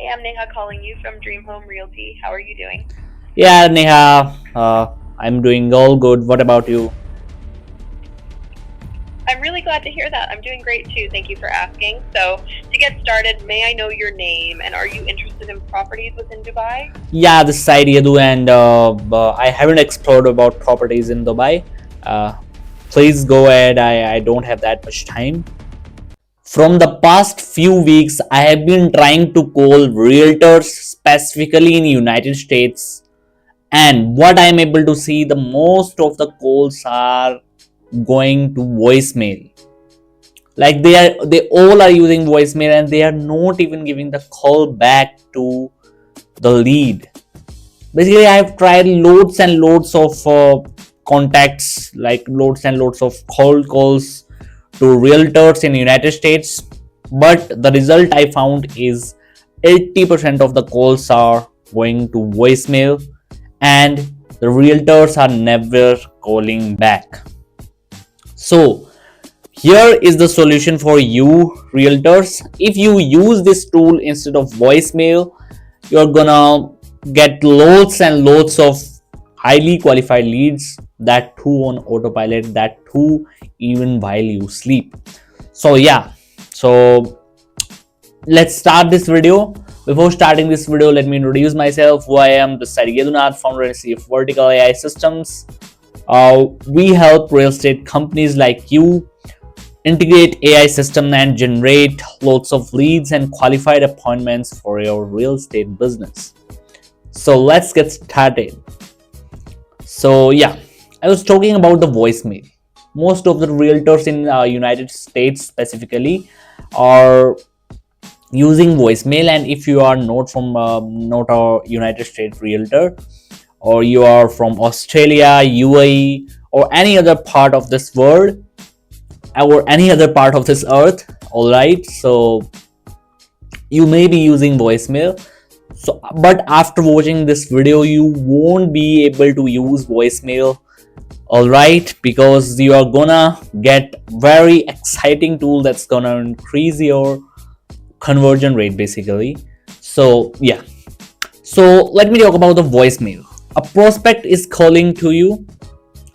I'm Neha calling you from Dream Home Realty. How are you doing? Yeah, Neha, I'm doing all good. What about you? I'm really glad to hear that. I'm doing great too. Thank you for asking. So, to get started, may I know your name and are you interested in properties within Dubai? Yeah, this is Yadu, and I haven't explored about properties in Dubai. Uh, Please go ahead. I don't have that much time. From the past few weeks, I have been trying to call realtors specifically in United States, and what I'm able to see, the most of the calls are going to voicemail. Like they all are using voicemail and they are not even giving the call back to the lead. Basically, I've tried loads and loads of contacts, like loads and loads of cold calls to realtors in United States, but the result I found is 80% of the calls are going to voicemail and the realtors are never calling back. So here is the solution for you realtors. If you use this tool instead of voicemail, you're gonna get loads and loads of highly qualified leads, that too on autopilot, that too even while you sleep. So yeah, so let's start this video. Before starting this video, let me introduce myself, who I am. This is Yadu, founder and CEO of Vertical AI Systems. We help real estate companies like you integrate AI system and generate lots of leads and qualified appointments for your real estate business. So let's get started. So yeah, I was talking about the voicemail. Most of the realtors in United States specifically are using voicemail, and if you are not from not a United States realtor, or you are from Australia, UAE, or any other part of this world, or any other part of this earth, all right, so you may be using voicemail. So but after watching this video, you won't be able to use voicemail, all right, because you are gonna get very exciting tool that's gonna increase your conversion rate basically. So yeah, so let me talk about the voicemail. A prospect is calling to you,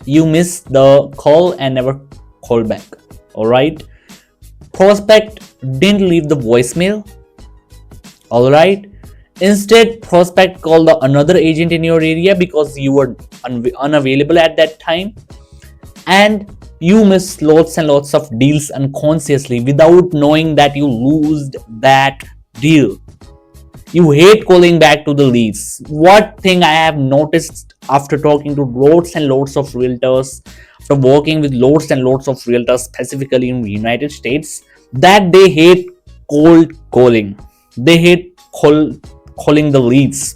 you miss the call and never call back, all right. Prospect didn't leave the voicemail, all right. Instead, prospect called the another agent in your area because you were unavailable at that time, and you miss lots and lots of deals unconsciously without knowing that you lost that deal. You hate calling back to the leads. What thing I have noticed after talking to loads and loads of realtors, after working with loads and loads of realtors specifically in the United States, that they hate cold calling. They hate calling the leads.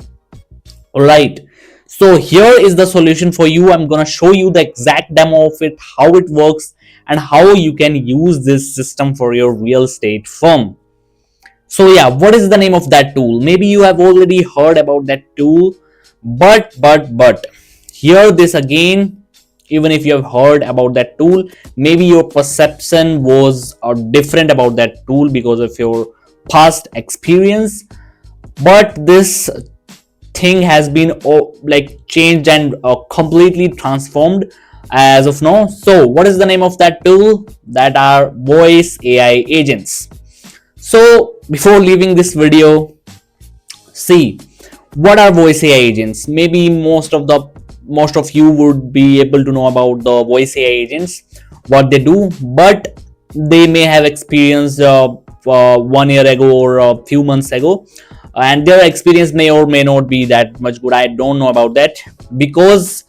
Alright. So here is the solution for you. I'm gonna show you the exact demo of it, how it works, and how you can use this system for your real estate firm. So yeah, what is the name of that tool? Maybe you have already heard about that tool, but hear this again. Even if you have heard about that tool, maybe your perception was different about that tool because of your past experience, but this thing has been like changed and completely transformed as of now. So what is the name of that tool? That are voice AI agents. So before leaving this video, see what are voice AI agents. Maybe most of you would be able to know about the voice AI agents, what they do, but they may have experienced 1 year ago or a few months ago, and their experience may or may not be that much good. I don't know about that, because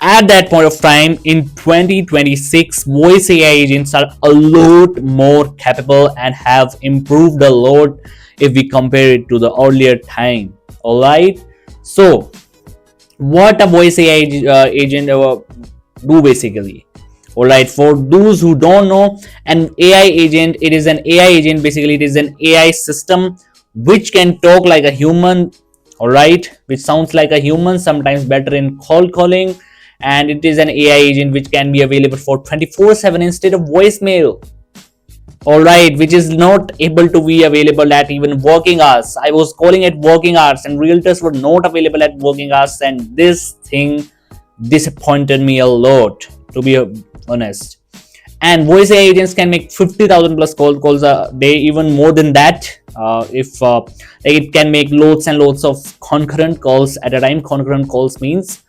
at that point of time in 2026, voice AI agents are a lot more capable and have improved a lot if we compare it to the earlier time. All right. So what a voice AI agent do basically. All right, for those who don't know, an AI agent, it is an AI agent. Basically, it is an AI system which can talk like a human, all right, which sounds like a human, sometimes better in calling, and it is an AI agent which can be available for 24/7 instead of voicemail. all right, which is not able to be available at even working hours. I was calling at working hours and realtors were not available at working hours, and this thing disappointed me a lot, to be honest. And voice AI agents can make 50,000 plus calls a day, even more than that. If it can make loads and loads of concurrent calls at a time. Concurrent calls means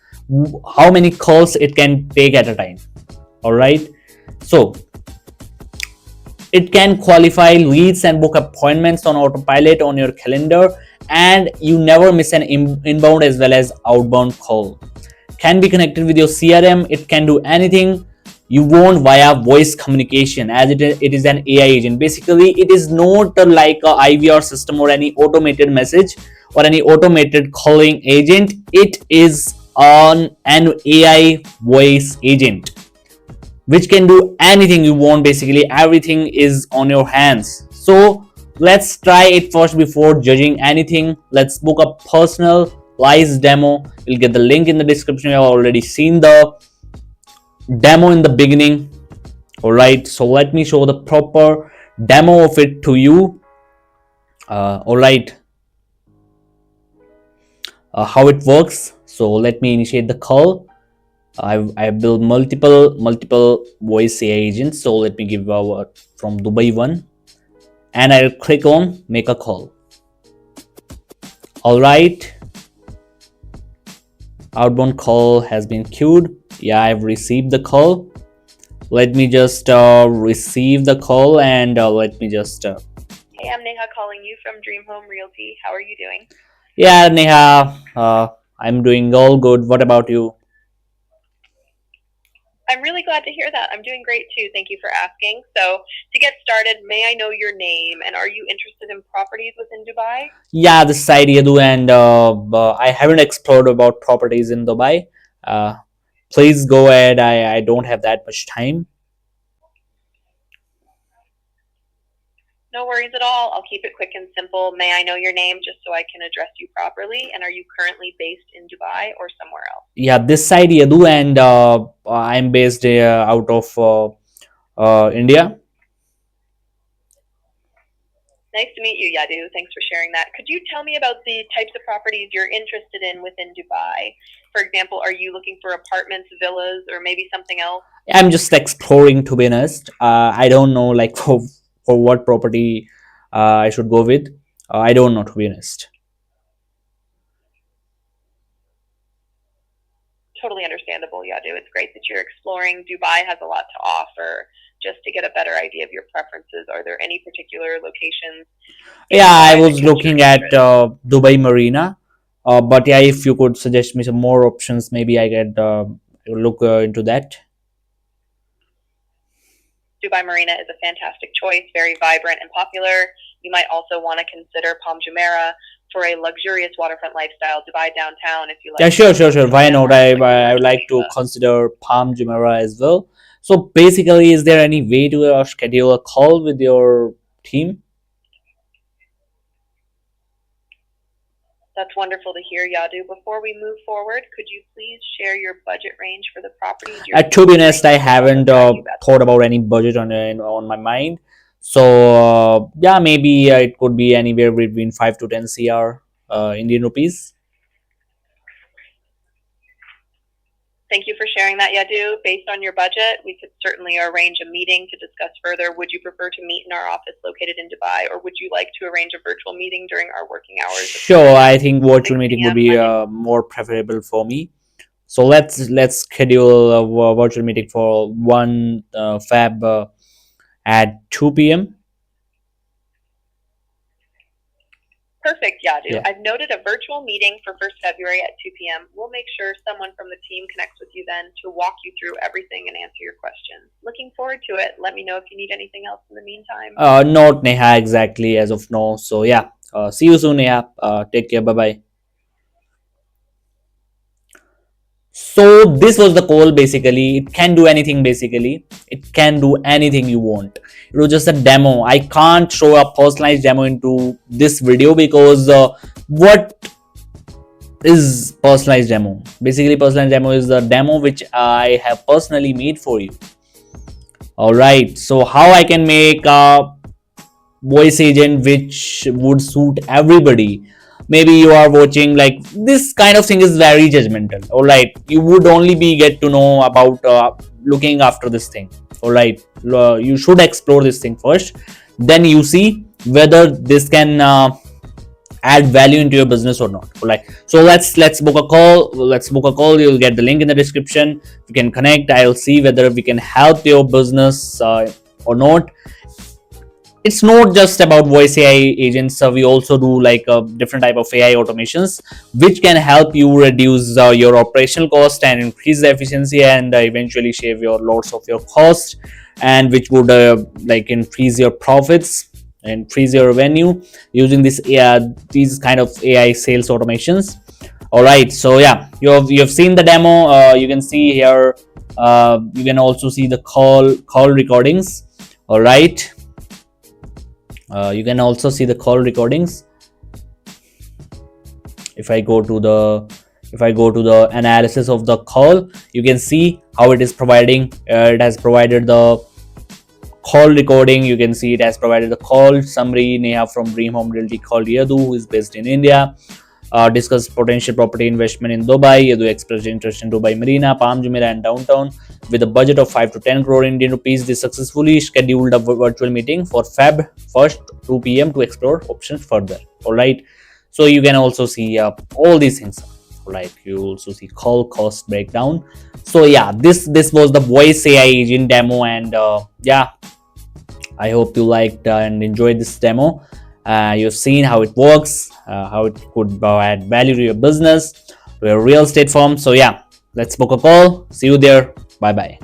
how many calls it can take at a time. All right, so it can qualify leads and book appointments on autopilot on your calendar, and you never miss an inbound as well as outbound call. Can be connected with your CRM. It can do anything you want via voice communication, as it is an AI agent. Basically, it is not like a IVR system or any automated message or any automated calling agent. It is an AI voice agent which can do anything you want. Basically, everything is on your hands. So let's try it first before judging anything. Let's book a personalized demo. You'll get the link in the description. You've already seen the demo in the beginning. All right, so let me show the proper demo of it to you. All right, how it works. So let me initiate the call. I've built multiple voice AI agents. So let me give from Dubai one, and I'll click on make a call. All right, outbound call has been queued. Yeah, I've received the call. Let me just receive the call, and let me just Hey, I'm Neha calling you from Dream Home Realty. How are you doing? yeah, Neha, I'm doing all good. What about you? I'm really glad to hear that. I'm doing great too. Thank you for asking. So, to get started, may I know your name and are you interested in properties within Dubai? Yeah, this is Yadu, and I haven't explored about properties in Dubai. Uh, Please go ahead. I don't have that much time. No worries at all. I'll keep it quick and simple. May I know your name just so I can address you properly? And are you currently based in Dubai or somewhere else? Yeah, this side Yadu, and I'm based out of India. Nice to meet you, Yadu. Thanks for sharing that. Could you tell me about the types of properties you're interested in within Dubai? For example, are you looking for apartments, villas, or maybe something else? I'm just exploring, to be honest. I don't know like for what property I should go with. I don't know, to be honest. Totally understandable, Yadu. It's great that you're exploring. Dubai has a lot to offer. Just to get a better idea of your preferences, are there any particular locations? Yeah, I was looking at Dubai Marina, but yeah, if you could suggest me some more options, maybe I could look into that. Dubai Marina is a fantastic choice, very vibrant and popular. You might also want to consider Palm Jumeirah for a luxurious waterfront lifestyle. Dubai downtown, if you like. Yeah, sure. Why not? I would like to consider Palm Jumeirah as well. So basically, is there any way to schedule a call with your team? That's wonderful to hear, Yadu. Before we move forward, could you please share your budget range for the properties you're To be honest, I considering? haven't thought about any budget on my mind. So yeah, maybe it could be anywhere between 5 to 10 CR Indian rupees. Thank you for sharing that, Yadu. Based on your budget, we could certainly arrange a meeting to discuss further. Would you prefer to meet in our office located in Dubai, or would you like to arrange a virtual meeting during our working hours? Sure, I think virtual 6 meeting would p.m. be Monday. more preferable for me. So let's schedule a virtual meeting for 1 Feb at 2 p.m. Perfect, Yadu. Yeah. I've noted a virtual meeting for 1st February at 2 p.m. We'll make sure someone from the team connects with you then to walk you through everything and answer your questions. Looking forward to it. Let me know if you need anything else in the meantime. Not Neha exactly as of now. So yeah, see you soon, Neha. Take care. Bye bye. So this was the call. Basically, it can do anything. Basically, it can do anything you want. It was just a demo. I can't show a personalized demo into this video because what is personalized demo? Basically, personalized demo is the demo which I have personally made for you. All right, so how I can make a voice agent which would suit everybody? Maybe you are watching, like, this kind of thing is very judgmental. All right, you would only be get to know about looking after this thing. All right, you should explore this thing first, then you see whether this can add value into your business or not. All right, so let's book a call. You'll get the link in the description. You can connect. I'll see whether we can help your business or not. It's not just about voice AI agents. We also do like different type of AI automations, which can help you reduce your operational cost and increase the efficiency, and eventually shave your lots of your cost, and which would like increase your profits, increase your revenue using this these kind of AI sales automations. All right, so yeah, you have seen the demo. You can see here. You can also see the call recordings. All right. You can also see the call recordings. If I go to the analysis of the call, you can see how it is providing. It has provided the call recording. You can see it has provided the call summary. Neha from Dream Home Realty called Yadu, who is based in India. Discuss potential property investment in Dubai. Yadu expressed interest in Dubai Marina, Palm Jumeirah, and downtown. With a budget of 5 to 10 crore Indian rupees, they successfully scheduled a virtual meeting for Feb 1st, 2 p.m. to explore options further. All right. So you can also see all these things. All right. You also see call cost breakdown. So yeah, this was the voice AI agent demo, and yeah, I hope you liked and enjoyed this demo. You've seen how it works, how it could add value to your business, to your real estate firm. So yeah, let's book a call. See you there. Bye bye.